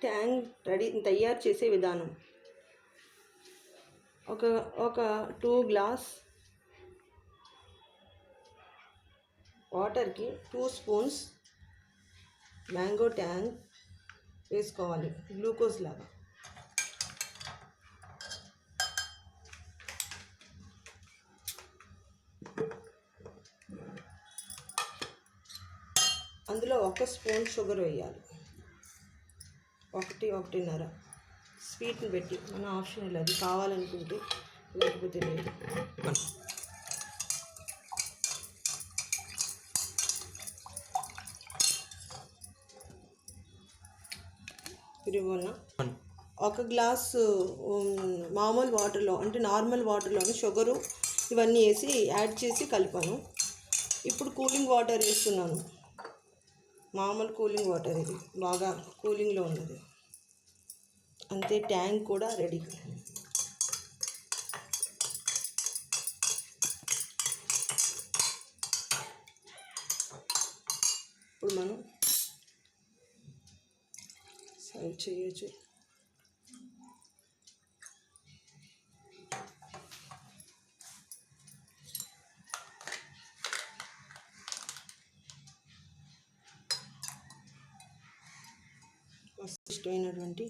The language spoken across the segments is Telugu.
ట్యాంక్ తయారు చేసే విధానం. ఒక 2 గ్లాస్ వాటర్కి 2 స్పూన్స్ మ్యాంగో ట్యాంగ్ వేసుకోవాలి, గ్లూకోజ్ లాగా. అందులో 1 స్పూన్ షుగర్ వేయాలి, 1-1.5 స్వీట్ని పెట్టి. మన ఆప్షనల్, అది కావాలనుకుంటే, లేకపోతే లేదు. తిరుగున్న 1 గ్లాసు మామూలు వాటర్లో, అంటే నార్మల్ వాటర్లోని షుగరు ఇవన్నీ వేసి యాడ్ చేసి కలిపాను. ఇప్పుడు కూలింగ్ వాటర్ వేస్తున్నాను, మామూలు కూలింగ్ వాటర్. ఇది బాగా కూలింగ్లో ఉన్నది. అంతే, ట్యాంక్ కూడా రెడీ. ఇప్పుడు మనం సర్వ్ చేయొచ్చు. మస్తు ఇష్టమైనటువంటి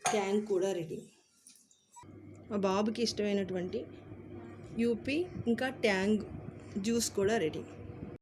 ట్యాంక్ కూడా రెడీ. మా బాబుకి ఇష్టమైనటువంటి యూపీ ఇంకా ట్యాంగ్ జ్యూస్ కూడా రెడీ.